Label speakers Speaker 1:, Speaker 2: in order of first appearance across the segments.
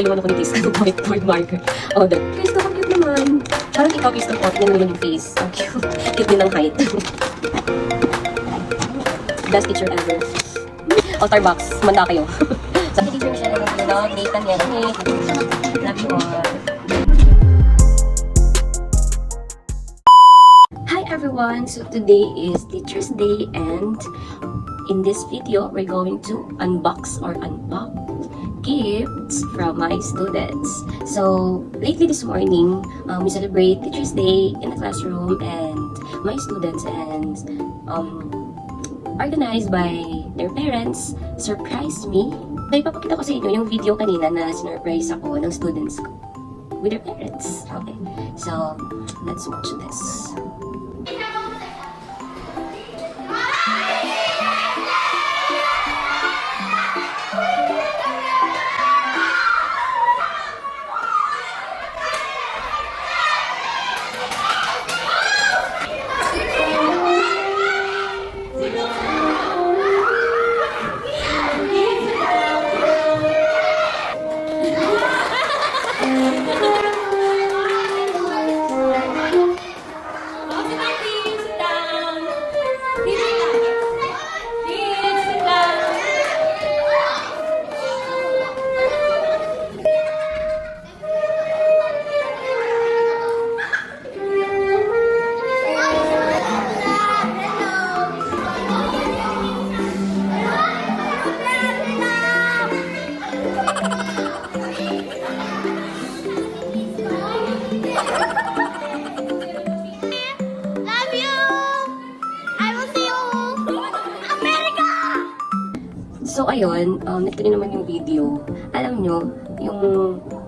Speaker 1: Nagaliwan ako ni Tis ng whiteboard marker. Oh, that. Guys, ito, cute naman. Parang ikaw, Tis, ng tingnan mo yung face. Ang cute. Cute din ng height. Best teacher ever. Outer box. Manda kayo. Sa teacher siya ng Nathan yan. Love you all. Hi everyone! So today is Teacher's Day and in this video, we're going to unbox or unpack gifts from my students. So, lately this morning, we celebrate Teacher's Day in the classroom and my students and organized by their parents surprised me. So, ipapakita ko sa inyo yung video kanina na sinurprise ako ng students ko with their parents. Okay, so let's watch this. So ayun, nakita niyo naman yung video. Alam nyo, yung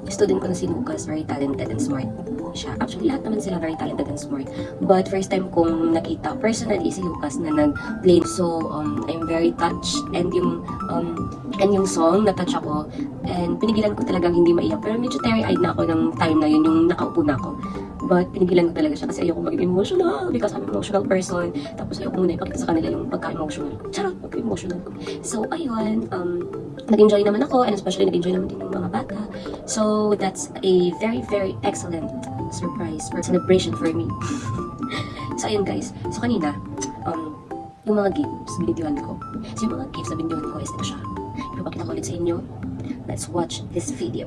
Speaker 1: student ko na si Lucas, very talented and smart siya. Actually, lahat naman sila very talented and smart. But first time kong nakita personally si Lucas na nag-play. So, I'm very touched. And yung song, na-touch ako. And pinigilan ko talagang hindi maiyak. Pero medyo teary-eyed na ako ng time na yun, yung nakaupo na ako. But pinigilan ko talaga siya kasi ayoko maging emotional because I'm an emotional person. Tapos ayoko muna ipakita sa kanila yung pagka-emotional ko. Charot, pagka-emotional ko. So, ayun, nag-enjoy naman ako and especially nag-enjoy naman din yung mga bata. So, that's a very, very excellent surprise or celebration for me. So, ayun guys. So, kanina, yung mga gifts, binidyohan ko. So, yung mga gifts na binidyohan ko is ito siya. Ipapakita ko ulit sa inyo. Let's watch this video.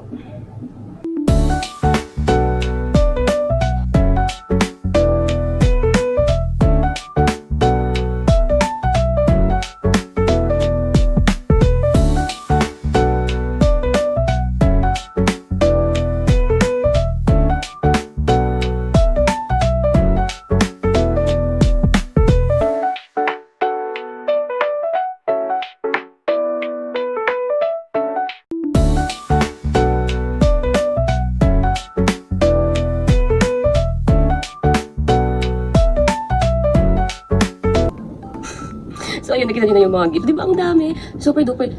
Speaker 1: So, ayun, nakita nyo na yung mga gift. Diba, ang dami. Super duper.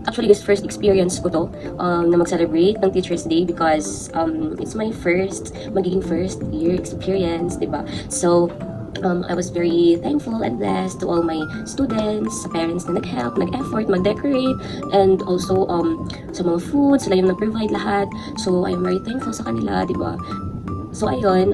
Speaker 1: Actually, first experience ko to, na mag-celebrate ng Teacher's Day because, it's my magiging first year experience, diba? So, I was very thankful and blessed to all my students, sa parents na nag-help, nag-effort, mag-decorate, and also, sa mga food, sila yung nag-provide lahat. So, I'm very thankful sa kanila, diba? So, ayun,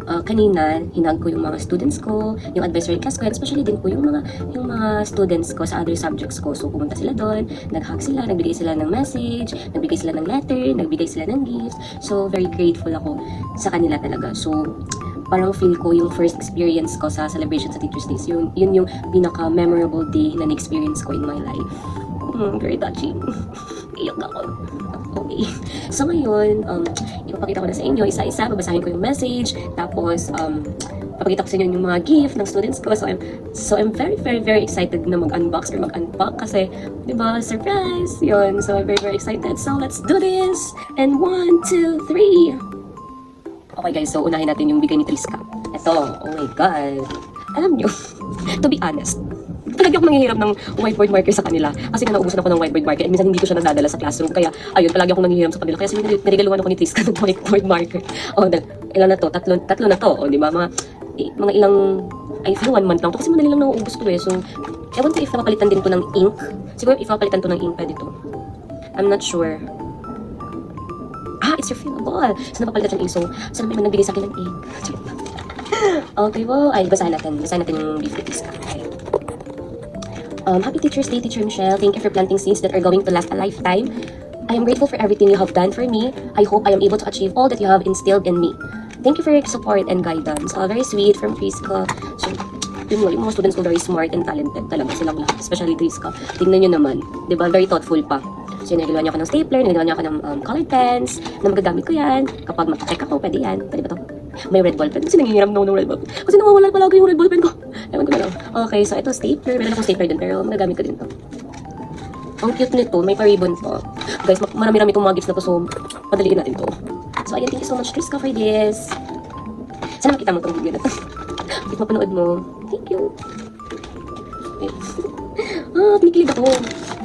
Speaker 1: kanina, hinag ko yung mga students ko, yung advisory class ko, and especially din po yung mga students ko sa other subjects ko. So, pumunta sila doon, nag-hug sila, nagbigay sila ng message, nagbigay sila ng letter, nagbigay sila ng gifts. So, very grateful ako sa kanila talaga. So, parang feel ko yung first experience ko sa celebration sa Teacher's Day. Yun yung pinaka-memorable day na na-experience ko in my life. Very touching. Iyak ako. Okay. So ngayon, ipapakita ko na sa inyo isa-isa, babasahin ko yung message, tapos papakita ko sa inyo yung mga gift ng students ko. So I'm very, very, very excited na mag-unbox or mag-unpack kasi, di ba, surprise! Yun. So I'm very, very excited. So let's do this! And 1, 2, 3! Okay guys, so unahin natin yung bigay ni Triska. Ito, oh my God. Alam nyo, to be honest, palagi ako nanghihiram ng whiteboard marker sa kanila kasi nga naubusan ako ng whiteboard marker and minsan hindi ko siya nadadala sa classroom, kaya ayun, palagi ako nanghihiram sa kanila, kaya narigaluhan ako ni Triska ng whiteboard marker. Ilan na to? Tatlo na to, o di ba, mga ilang, I feel 1 month lang to kasi madali lang nauubos to eh. So ewan ko if napapalitan din to ng ink, siguro if napapalitan to ng ink pwede to, I'm not sure. it's refillable. So, napapalitan yung iso. Sana may nagbigay sa akin ng ink. Okay po. Ay, basahin natin. Basahin natin yung brief cookies. Okay. Happy Teacher's Day, Teacher Michelle. Thank you for planting seeds that are going to last a lifetime. I am grateful for everything you have done for me. I hope I am able to achieve all that you have instilled in me. Thank you for your support and guidance. Very sweet from Prisca. So, yung mga students ko very smart and talented talaga silang lahat. Especially Prisca. Tingnan nyo naman. Diba? Very thoughtful pa. So, nagagawa niya ako ng stapler, nagagawa niya ako ng colored pens, na magagamit ko yan. Kapag mag-check ako, pwede yan. Pwede ba to? May red ball pen. Kasi nangingiram na ako ng red ball pen. Kasi nawawala palagi yung red ball pen ko. Ewan ko na lang. Okay, so ito stapler. Meron akong stapler din, pero magagamit ko din to. Ang cute nito, may pa-ribbon to. Guys, marami-rami itong mga gifts na to, so padaliin natin to. So, ayan, thank you so much, Prisca, for this. Sana makita mo itong video na to. If mapanood mo, thank you. Kinikilig ako.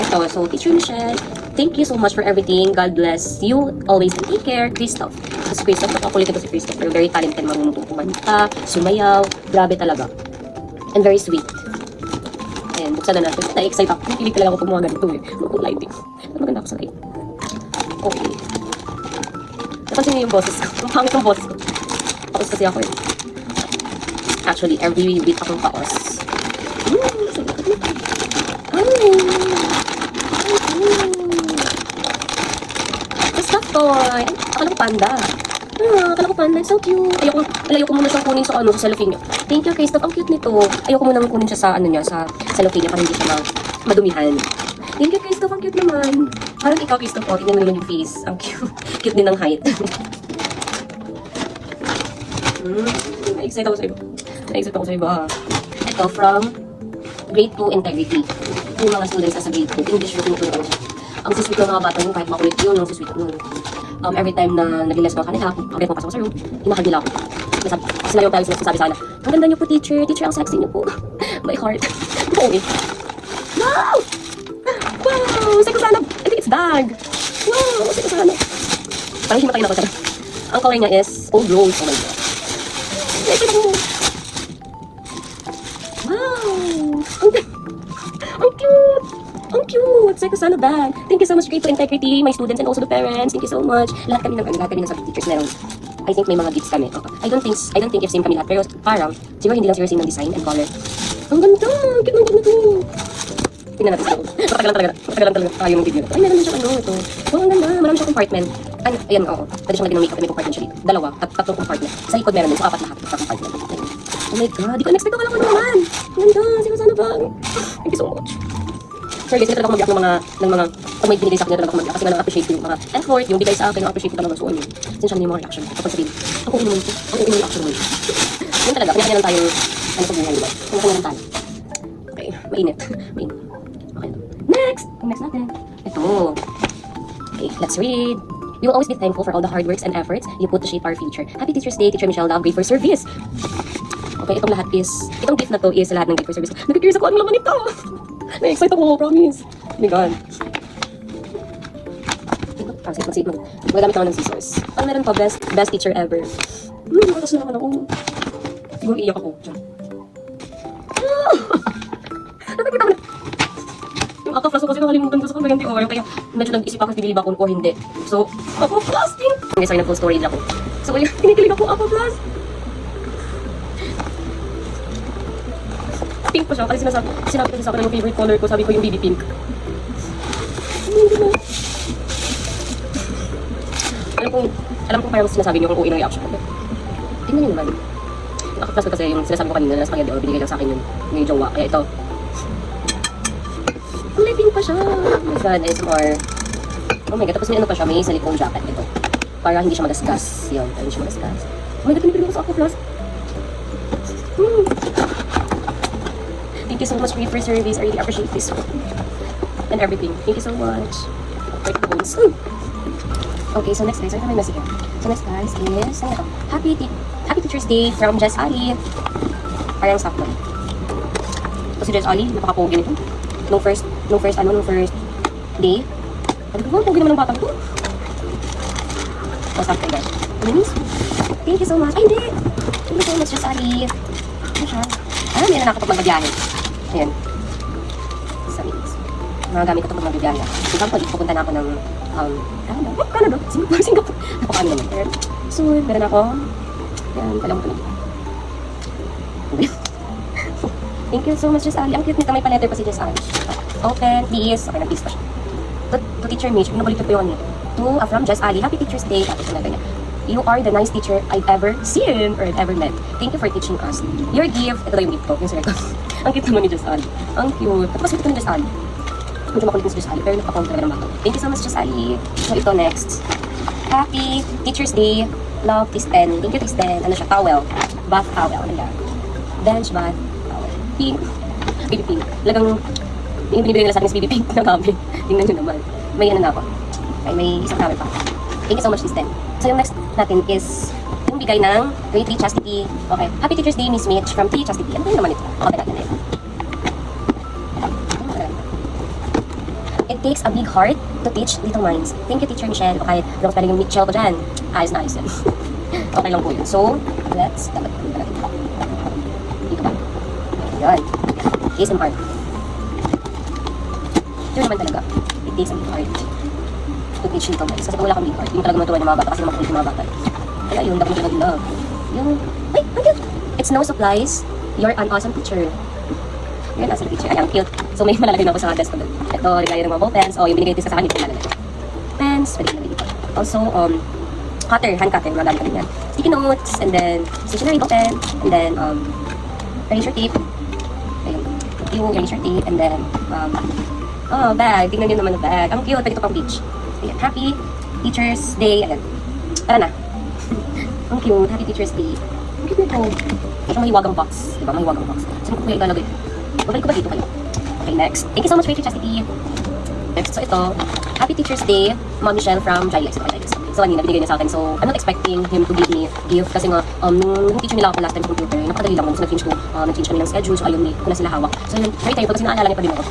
Speaker 1: Ito, so, Teacher Michelle, thank you so much for everything. God bless you always and take care, Christoph. So, si Christoph, nakakulit ito si Christoph, pero very talented, marunong kumanta, sumayaw, grabe talaga. And very sweet. Ayan, buksan na natin. Na-excite ako. Kinikilig talaga ako pag mga ganito eh. Mga lighting. Maganda ako sa light. Okay. Napansin niyo yung boses ko. Ang pangit ng boses ko. Paos kasi ako eh. Actually, every week akong paos. Stuff toy. Ay, akala ko panda. Akala ko panda. It's so cute. Ayoko muna siyang kunin sa sa cellophane niya. Thank you, Christoph. Ang cute nito. Ayoko muna kunin siya sa sa cellophane niya para hindi siya madumihan. Thank you, Christoph. Ang cute naman. Parang ikaw, Christoph. Tingnan mo naman yung face. Ang cute. Cute din ng height. Na-excite ako sa iba. Na-excite ako sa iba. Ito, from grade 2 integrity. Yung mga students sa grade 2. English yung tinuturuan siya. Ang sisweet ng mga bata yung kahit makulit yun, yung sisweet nun. Every time na nag-les ko kanila, kung pagkat mapasok ko sa room, inahag nila ako. Kasi na yung parents sinasabi sana, ang ganda niyo po, teacher. Teacher, ang sexy niyo po. My heart. Oo eh. Wow! Wow! Sexy sana. I think it's bag. Wow! Sexy sana. Parang himatayin ako sana. Ang color niya is old rose. Oh my God. Wow! Ang cute! Ang cute! Psycho Sana bag. Thank you so much, Grade 2 Integrity, my students, and also the parents. Thank you so much. Lahat kami ng subject teachers meron. I think may mga gifts kami. I don't think if same kami lahat, pero parang, siguro hindi lang siguro same ng design and color. Ang ganda! Ang cute ng ganda to! Tingnan natin siguro. Matagalan talaga tayo ng video. Ay, meron din siyang ito. Oh, ang ganda. Marami siyang compartment. Ayan, oo. Pwede siyang lagyan ng makeup. May compartment siya dito. Dalawa. Tatlong compartment. Sa likod meron din. So, 4 lahat. Sa compartment. Oh my God. Di ko in-expect. Akala ko naman. Ang ganda. Sige, sana ba? Thank you so much. Sure guys, hindi talaga ako mag-react ng mga pag may binigay sa akin, talaga ako mag-react kasi nga na-appreciate ko yung mga effort, yung bigay sa akin, na-appreciate ko talaga. So, ano, sinsya na yung mga reaction. Kapag sabihin, ang uwi naman ito, ang uwi yung reaction mo ito. Yun talaga, kanya lang tayong, sa buhay, diba? Kanya lang tayo. Okay, mainit. Mainit. Okay, next natin. Ito. Okay, let's read. We will always be thankful for all the hard works and efforts you put to shape our future. Happy Teacher's Day, Teacher Michelle. Love, great for service. Okay, itong gift na to is sa lahat ng great for service. Nag-curious ako, ano laman ito? Na-excite ako, promise. Oh my God. Magagamit ako ng scissors. Ang meron pa, best teacher ever. Makatas na naman ako. Siguro iiyak ako. Nakikita ko na. Yung ako-plus ko kasi nakalimutan ko sa kong baganti over. Kaya medyo nag-isip ako bibili ba ko hindi. So, ako-plus din. Okay, sorry, nag-full storage ako. So, kinikilig ako ako-plus. Pink pa siya. Kasi sinabi kasi sa akin ng favorite color ko. Sabi ko yung baby pink. Alam ko parang sinasabi niyo kung uwi ng reaction ko. Tingnan niyo naman. Nakaklas ko kasi yung sinasabi ko kanina na spaghetti o binigay lang sa akin yung jowa. Kaya ito. Kulay pink pa siya. Oh my God, it's more. Oh my God, tapos may ano pa siya. May silicone jacket ito. Para hindi siya magasgas. Yun, para hindi siya magasgas. Oh my God, pinipilig ko sa ako plus. Thank you so much for your service. I really appreciate this and everything. Thank you so much. Okay, so next guys, I have my message here. So next guys is Happy Teacher's Day from Jess Ali. Parang sakto. So si Jess Ali, napaka-pogi nito. Nung first day. Sabi ko, pogi naman ng batang ko. So sakto guys. Thank you so much. Ay, hindi. Thank you so much, Jess Ali. Ano siya? May na ako pag magbibiyahe. Ayan. Sa mga gamit ko ito pag magbibiyahe. For example, pupunta na ako ng Canada, Singapore. Napakaano naman. So, meron ako. Yan, alam mo ito na. Thank you so much, Jess Ali. Ang cute nito, may pa-letter pa si Jess Ali. Open, please. Okay, nag-please pa siya. To Teacher Mitch, pinabalito po yun eh. From Jess Ali, Happy Teacher's Day. Tapos yung niya. You are the nice teacher I've ever seen or ever met. Thank you for teaching us. Your gift, ito daw yung gift ko, yung sinag ko. Ang cute naman ni Jess Ali. Ang cute. Tapos ito ni Jess Ali. Medyo makulit ni si Jess Ali, pero napakawag talaga ng bata. Thank you so much, Jess Ali. So ito next. Happy Teacher's Day. Love, Tisten. Thank you, Tisten. Ano siya? Towel. Bath towel. Ano yan? Bench bath towel. Pink. Baby pink. Lagang yung binibigay nila sa akin is baby pink na kami. Tingnan nyo naman. May ano na ako. Okay, may isang towel pa. Thank you so much, Tisten. So yung next natin is yung bigay ng grade 3 Chastity. Okay. Happy Teacher's Day, Miss Mitch from 3 Chastity. Ano naman ito? Okay, natin na ito. It takes a big heart to teach little minds. Thank you, Teacher Michelle. Okay, wrong spelling yung Michelle ko dyan. Ayos na ayos yan. Okay lang po yun. So, let's dapat dito natin. Dito ba? Ayan. Case and heart. Ito naman talaga. It takes a big heart to teach little minds. Kasi kung wala kang big heart, yung talaga matuwa ng mga bata kasi makulit yung mga bata. Kaya yun, dapat mo siya nag-love. Yung, ay, ang cute. It's no supplies. You're an awesome teacher. You're an awesome teacher. Ay, ang cute. So, may malalagay na ako sa desk ko. Ito, regalo ng mga ball pens. O, yung binigay din sa akin, ito malalagay. Pens, pwede nalagay dito. Also, cutter, hand cutter, mga gamit ka yan. Sticky notes, and then, stationery ball pen, and then, eraser tape. Ayun, yung eraser tape, and then, bag. Tingnan nyo naman ang bag. Ang cute, pwede ito pang beach. Ayan, Happy Teacher's Day. Ayan. Tara na. Ang cute, Happy Teacher's Day. Ang cute nito. Ito may hiwagang box. Diba? May hiwagang box. Saan ko kuya ilalagay? Babalik ko ba dito kayo? Okay, next. Thank you so much for your Chastity. Next, so ito, Happy Teacher's Day, Mom Michelle from Gilex. Okay, Gilex. So, kanina, binigay niya sa akin. So, I'm not expecting him to give me gift kasi nga, nung teacher nila ako last time sa computer, napakadali lang. So, nag-change kami ng schedule. So, ayun, ko na sila hawak. So, yun, very time ko. Tapos, naalala niya pa din ako.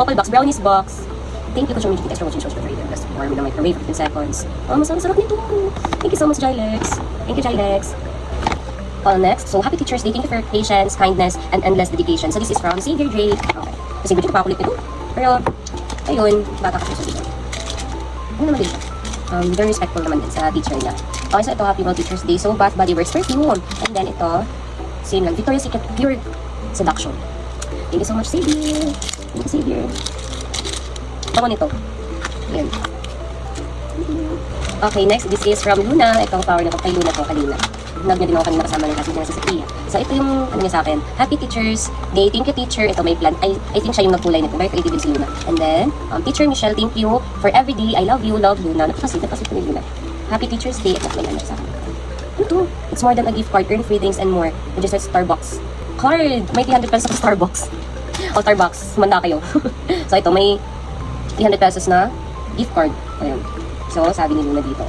Speaker 1: Opal box, brownies box. Thank you to Show Me Extra Watching Shows for Trader. Just warm with the microwave for 15 seconds. Masarap nito. Thank you so much, Gilex. Thank you, Gilex. Next, so Happy Teacher's Day. Thank you for your patience, kindness, and endless dedication. So, this is from Xavier Drake. Okay. So, Xavier Drake, pakulit nito. Pero, ayun, bata ka siya sa dito. Ano naman din siya? Very respectful naman din sa teacher niya. Okay, so ito, Happy World Teacher's Day. So, Bath Body Works perfume. And then ito, same lang, Victoria's Secret Pure Seduction. Thank you so much, Xavier. Thank you, Xavier. Ako nito. Ayan. Okay, next, this is from Luna. Itong flower na to, kay Luna to, kanina. Nag niya din ako kanina kasama ng kasi niya sa Sophia. So, ito yung, ano niya sa akin, Happy Teacher's Day. Thank you, teacher. Ito may plant. I think siya yung nagkulay nito. Very creative din si Luna. And then, Teacher Michelle, thank you for every day. I love you, love Luna. Napakasit ko ni Luna. Happy Teacher's Day. Ito may ano sa akin. Ano to? It's more than a gift card. Earn free drinks and more. Register sa Starbucks. Card! May 300 pesos sa Starbucks. O Starbucks. Manda kayo. So, ito may 300 pesos na gift card. Ayun. So, sabi ni Luna dito.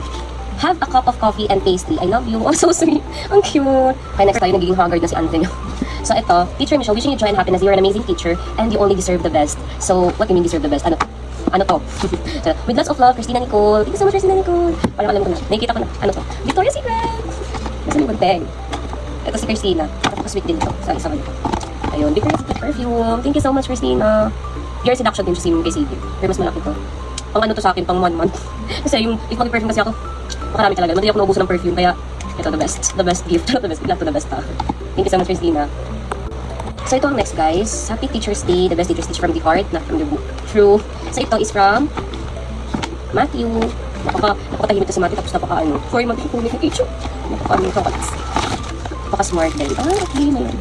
Speaker 1: Have a cup of coffee and pastry. I love you. Oh, so sweet. Ang cute. Okay, next tayo. Nagiging haggard na si Anthony. So, ito. Teacher Michelle, wishing you joy and happiness. You're an amazing teacher and you only deserve the best. So, what do you mean deserve the best? Ano to? So, with lots of love, Christina Nicole. Thank you so much, Christina Nicole. Parang alam ko na. Nakikita ko na. Ano to? Victoria's Secret. Nasa yung bag. Ito si Christina. Napaka-sweet din ito. Sa isang ano. Ayun. Victoria's Secret perfume. Thank you so much, Christina. Your seduction din siya kay Xavier. Pero mas malaki to. Pang ano to sa akin, pang 1 month. Kasi yung, if mag-perfume kasi ako, makarami talaga. Madali ako naubusan ng perfume, kaya ito the best. The best gift. The best. Not to the best ha. Thank you so much, Christina. So ito ang next, guys. Happy Teacher's Day. The best teacher's teach from the heart, not from the book. True. So ito is from Matthew. Napakatahimik to si Matthew, tapos napaka-ano. For Matthew, kumit ng teacher. Napaka-smart din. Okay na yun.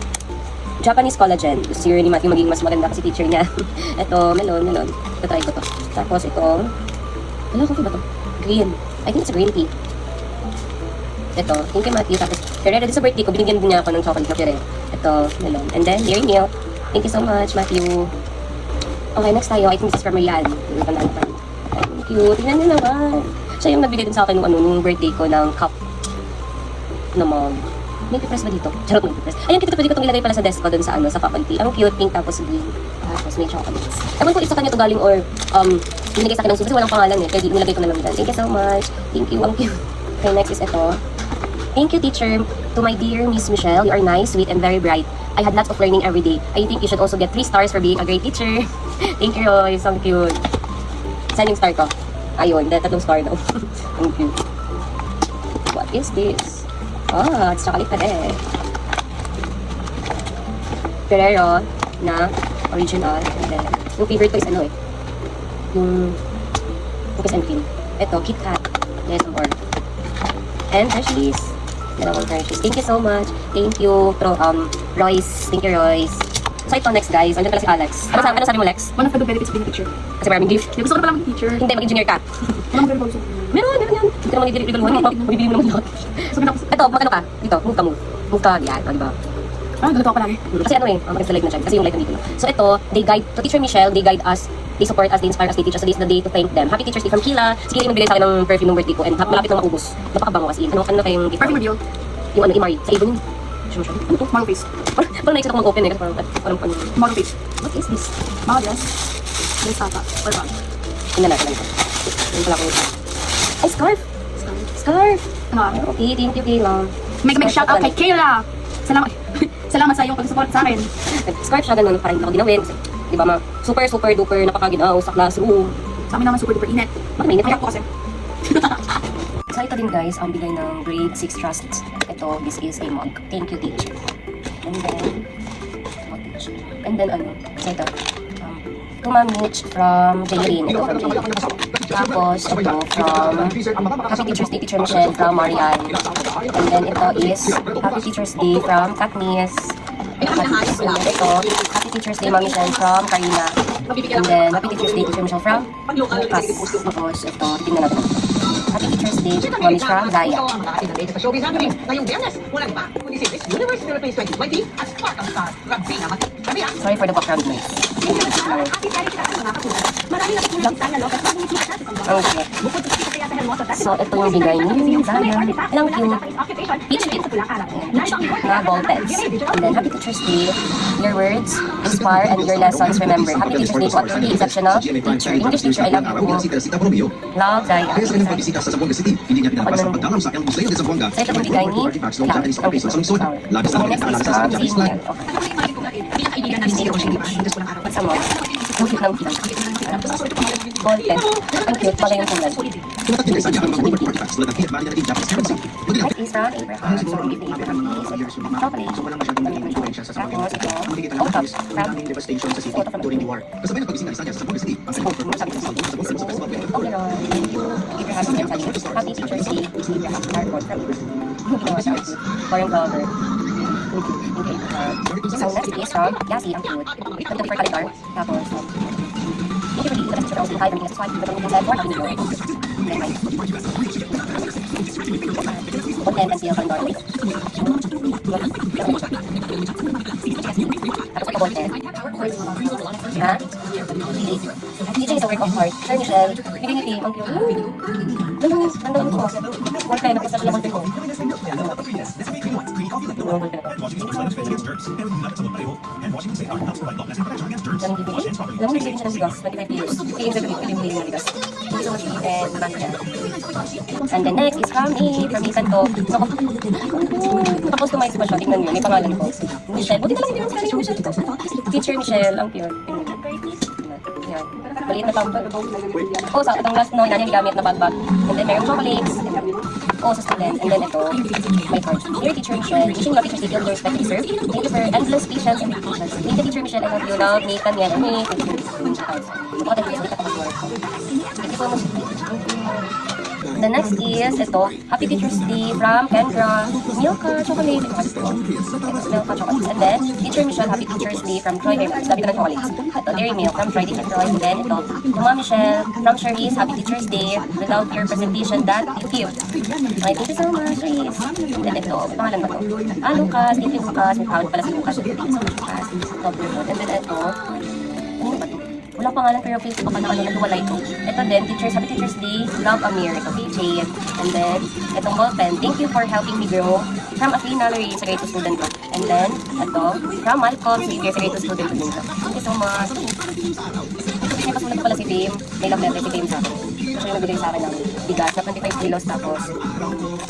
Speaker 1: Japanese collagen. Gusto ni Matthew maging mas maganda kasi teacher niya. Ito, melon. Tatry ko to. Tapos ito, wala coffee ba to? Green. I think it's green tea. Ito, thank you, Matthew. Tapos, Ferrero, din sa birthday ko, binigyan din niya ako ng chocolate na Ferrero. Ito, melon. And then, dairy milk. Thank you so much, Matthew. Okay, next tayo. I think this is from Marianne. Thank you. Tingnan niyo naman. Siya yung nagbigay din sa akin nung birthday ko ng cup na mug. May pipress ba dito? Charot, may pipress. Ayun, pwede ko itong ilagay pala sa desk ko dun sa sa faculty. Ang cute, pink, tapos green. Tapos may chocolates. Ewan ko isa kanya to galing or, binigay sa akin ng susi. Walang pangalan eh. Kaya nilagay ko na lang dyan. Thank you so much. Thank you, ang cute. Okay, next is ito. Thank you, teacher. To my dear Miss Michelle, you are nice, sweet, and very bright. I had lots of learning every day. I think you should also get 3 stars for being a great teacher. Thank you, Roy. So cute. Saan yung star ko? Ayun, tatlong star daw. Thank you. What is this? Ah, it's chocolate pa din. Ferrero na original. And then, yung favorite ko is ano eh. Yung cookies and cream. Ito, Kit Kat. There's more. And Hershey's. Dalawang Hershey's. Thank you so much. Thank you, Royce. Thank you, Royce. So ito next guys, andyan pala si Alex. Ano sabi mo Lex?
Speaker 2: One of the good benefits of being a teacher.
Speaker 1: Kasi maraming gift.
Speaker 2: Gusto ko na pala maging teacher.
Speaker 1: Hindi, mag-engineer ka.
Speaker 2: Walang ganun also.
Speaker 1: Meron yan. Hindi ka naman i-regaluhan. Mabibili mo naman lahat.
Speaker 2: So, pinapos.
Speaker 1: Ito, magkano ka? Dito, move ka. Move ka, yan. Ano ba?
Speaker 2: Ganito ako palagi.
Speaker 1: Kasi ano eh, maganda sa live na dyan. Kasi yung live nandito. So ito, they guide, to Teacher Michelle, they guide us, they support us, they inspire us, they teach us. Today's the day to thank them. Happy Teacher's Day from Kila. Si Kila yung nagbigay sa akin ng perfume ng birthday ko and malapit nang maubos. Napakabango as in. Ano na kayong gift?
Speaker 2: Perfume reveal.
Speaker 1: Yung ano, Imari, sa Avon yun. Ano to?
Speaker 2: Marble face.
Speaker 1: Parang naisip ako mag-open eh, kasi parang ano.
Speaker 2: Marble face.
Speaker 1: What is this?
Speaker 2: Mga dress. Dress tata. Or bag.
Speaker 1: Tingnan natin lang ito. Yung pala ko ito. Ay, scarf! Scarf!
Speaker 2: Ano ah?
Speaker 1: Okay, thank you, Kayla.
Speaker 2: Make shout out kay Kayla. Salamat. Salamat sa iyong pag-support sa akin.
Speaker 1: Scarf siya ganun, parang hindi ako ginawin. Kasi, di ba ma, super duper napakaginaw sa classroom.
Speaker 2: Sa amin naman super duper init.
Speaker 1: Bakit mainit
Speaker 2: Kaya
Speaker 1: kaya?
Speaker 2: ko kasi.
Speaker 1: So ito din guys, ang bigay ng grade 6 trust. Ito, this is a mug. Thank you, teacher. And then, and then ano, so ito, to Ma'am Mitch from Jaylene. Ito from Jaylene. Tapos, ito from Happy Teacher's Day, Teacher Michelle from Marian. And then ito is Happy Teacher's Day from Katniss. And then ito, Happy Teacher's Day, Ma'am Michelle from Karina. And then Happy Teacher's Day, Teacher Michelle from Lucas. Tapos, ito, tingnan natin. Happy Teacher's Day, Ma'am Miss from Zaya.
Speaker 3: Sa showbiz happening ngayong Biyernes, walang iba kundi si Miss Universe Philippines 2020 at Spark of Stars, Rabina Matisabihan.
Speaker 1: Sorry for the background noise. Okay. So, ito yung bigay ni Zaya. Ilang cute. Peach cute. Na ball pens. And then, Happy Teacher's Day. Your words inspire and your lessons remember. Happy Teacher's Day to a truly exceptional teacher. English teacher, I love you. Love, Zaya.
Speaker 4: Kaya sa kanyang pagbisita sa Zamboanga City, hindi niya pinalabas ang pagdalam sa El Museo de Zamboanga.
Speaker 1: So, ito yung bigay ni
Speaker 4: Artifacts, low Japanese artist sa lungsod. Labis na kami ang sa Japanese flag.
Speaker 1: What's a mug? Ang cute ng cute. Ball pen. Ang cute. Bagay yung kulay.
Speaker 4: Tumatak din sa kanya ang mga Robert artifacts tulad ng pinagmali na naging Japanese currency.
Speaker 1: Next is from Abraham. So, give me Abraham is chocolate.
Speaker 4: So walang masyadong naging influensya sa Zamboanga
Speaker 1: Tapos,
Speaker 4: City.
Speaker 1: ito.
Speaker 4: Ngunit ito
Speaker 1: Oh,
Speaker 4: lang
Speaker 1: cups.
Speaker 4: ang daming devastation sa city during the war. Kasabay ng pagbisita isa niya sa Zamboanga City, ang pinag-perform sa Zamboanga Music Festival.
Speaker 1: Okay, Ron. Thank you. Abraham is your Happy Teacher's Day. Abraham. Cardboard from Foreign cover. Thank you. So, next is from Yasi. Ang cute. Ito for calendar. Tapos, thank you for the picture of the high ranking subscribe. Ito for the for having you. Then, my content and seal calendar. Tapos, ito content. Ha? Teaching is a work of art. Sir Michelle, bigay niyo team. Ang cute. Nandun ko. One time, nakita siya lang ko. Alam mo, bigyan siya ng bigas. 25 years. Bigyan siya ng bigas. Thank you so much, and Sebastian. And then next is from me. From Ethan to. Nakapostomize ko siya. Tingnan niyo. May pangalan ko. Michelle. Buti talaga hindi naman Michelle. Teacher Michelle. Ang cute. Yan. Maliit na pamper. Oh, sa itong last no, yan yung gamit na bagbag. And then mayroong chocolates. Oh, sa student. And then ito, my card. Dear Teacher Michelle, wishing you a teacher's day filled with respect and deserve. Thank you for endless patience and dedication. Thank you, Teacher Michelle. I love you. Love, Nathan, yan. Ano eh? Thank you so much. The next is ito, Happy Teacher's Day from Kendra. Milka chocolate. Milka chocolate. And then, Teacher Michelle, Happy Teacher's Day from Troy. Sabi ko ng chocolates. Ito, Dairy Milk from Troy, Teacher Troy. And then, ito, Mama Michelle from Charisse, Happy Teacher's Day. Without your presentation, that is cute. Okay, thank you so much, Charisse. And then, ito, may pangalan ba ito? Ah, Lucas. Thank you, Lucas. May pangalan pala si Lucas. Thank you so much, Lucas. Top good. And then, ito, ano ba ito? Wala pangalan pero Facebook ako na ano, nagwala ito. Ito din, teachers, Happy Teacher's Day, Love Amir, ito kay Jade. And then, itong ball pen, thank you for helping me grow. From Athena Larry, sa grade 2 student ko. And then, ito, from Malcolm, sa grade 2 student ko din. Thank you so much. May pasulat ko pala si Fame, may love letter si Fame sa akin. Kasi yung nagbigay sa akin ng bigas na 25 kilos, tapos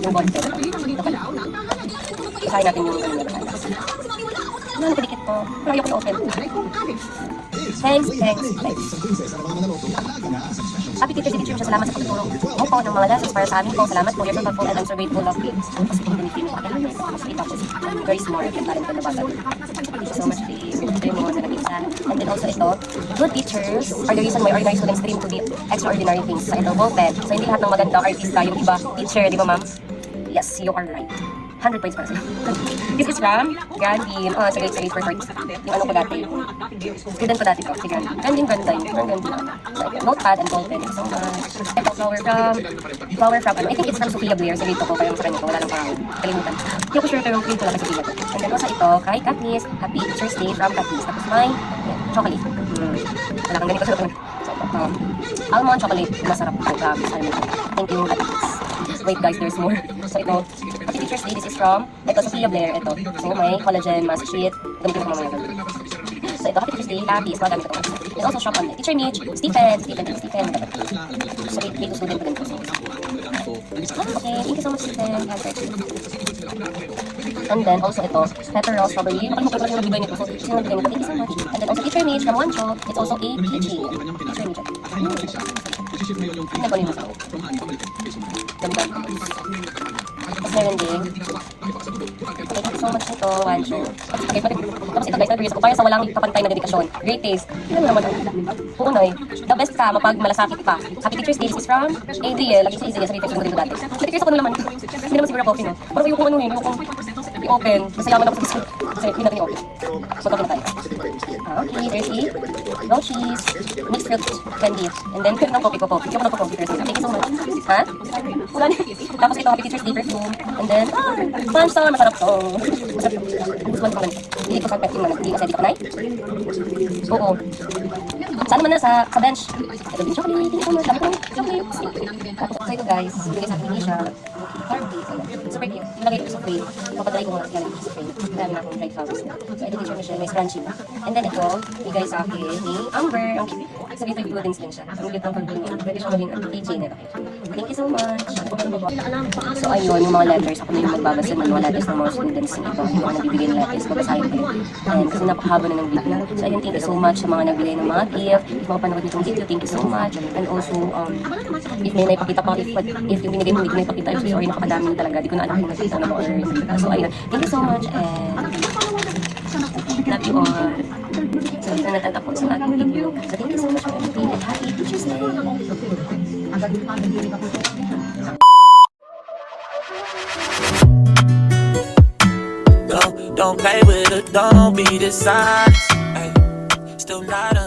Speaker 1: yung ball pen. Ito pala. Isahin natin yung ano na batas. Ano, nakadikit ko. Pero ayoko na open. Thanks. Happy Teacher's Day, Teacher. Salamat sa pagtuturo mo po ng mga lessons para sa amin po. Salamat po. You're so thoughtful and I'm so grateful of you. Kasi kung dinipin mo, sweet ako. Very smart and talented na bata. Thank you so much, Dave. Kayo mo na nag-isa. And then also ito, good teachers are the reason why ordinary students dream to be extraordinary things. So ito, both then. So hindi lahat ng maganda artista, yung iba, teacher, di ba ma'am? Yes, you are right. 100 points para sa'yo. This is from Grandin. Oh, sige, for short. Yung ano ko dati. Student ko dati ko, si Grandin. Ganda yun. So, notepad and ballpen. So much. Ito, flower from, I think it's from Sophia Blair. So, dito ko, parang sa kanya ko. Wala nang parang kalimutan. Hindi ako sure, pero yung print ko lang kasi pila ko. And then also ito, kay Katniss. Happy Teacher's Day from Katniss. Tapos may chocolate. Wala kang ganito. So, almond chocolate. Masarap po. Thank you, Katniss. Wait guys, there's more. So ito, Happy Teacher's Day, this is from, ito, Sophia Blair, ito. So may collagen, mask sheet, gamitin ko mamaya. So ito, Happy Teacher's Day, happy, so gamit ko. There's also shop on Teacher Mitch, Stephen. So wait to student ko din po. Okay, thank you so much, Stephen. And then also ito, pepper roll strawberry. Nakalimutan ko lang yung nabigay nito. So, yung nabigay nito. Thank you so much. And then also Teacher Mitch from Wancho. It's also a keychain. Teacher Mitch. Hindi ko nito sa ako. Ganda. Tapos meron din. Thank you so much nito, Wancho. Okay, tapos ito guys, na-curious ko. Para sa walang kapantay na dedikasyon. Great taste. Tignan mo naman. Punoy. The best ka, mapag malasakit pa. Happy Teacher's Day, this is from Adriel. Lagi si Adriel, sa teachers ko dito dati. Teachers ako na naman. Hindi naman siguro coffee, no? Parang yung kung ano yun, yung kung i-open. Masayaman ako sa kiss. Kasi hindi natin i-open. So, tapos na tayo. Okay, there's a no cheese, mixed fruit candy. And then, ng coffee ko po. Hindi ako nagpo-coffee first. Thank you so much. Ha? Wala na. Tapos ito, Happy Teacher's Day perfume. And then, punch star, masarap to. Masarap to. This one ko lang. Hindi ko sa perfume na. Hindi kasi di ko kanay. Oo. Saan naman na sa bench? Ito din chocolate. Thank you so much. Dami ko ng chocolate. Tapos ito guys, bigay sa akin ni siya. Super cute. Nilagay ko sa frame. Papadry ko nga yan sa frame. Dami na akong dried flowers na. So, ito Teacher Michelle, may scrunchie pa. And then ito, bigay sa akin ni Amber. Ang cute. Sa Little Prudence din siya. Ang cute ng pag-bring. Pwede siya maging PJ nila. Thank you so much. So, ayun, yung mga letters. Ako na yung magbabasa ng mga letters ng mga students nito. Yung mga nagbibigay ng letters. Babasahin ko yun. And kasi napakahaba na ng video. So, ayun, thank you so much sa mga nagbigay ng mga gift. If mga panood nitong video, thank you so much. And also, if may naipakita pa, if yung binigay mo, hindi ko naipakita, I'm so sorry, napakadami talaga. Di ko na alam kung nakita na mo or so, ayun. Thank you so much and love you all. So, dito na natatapos sa aking video. So, thank you so much for everything and happy Teacher's Day!
Speaker 5: Don't play with it, don't be dishonest. Ay, still not a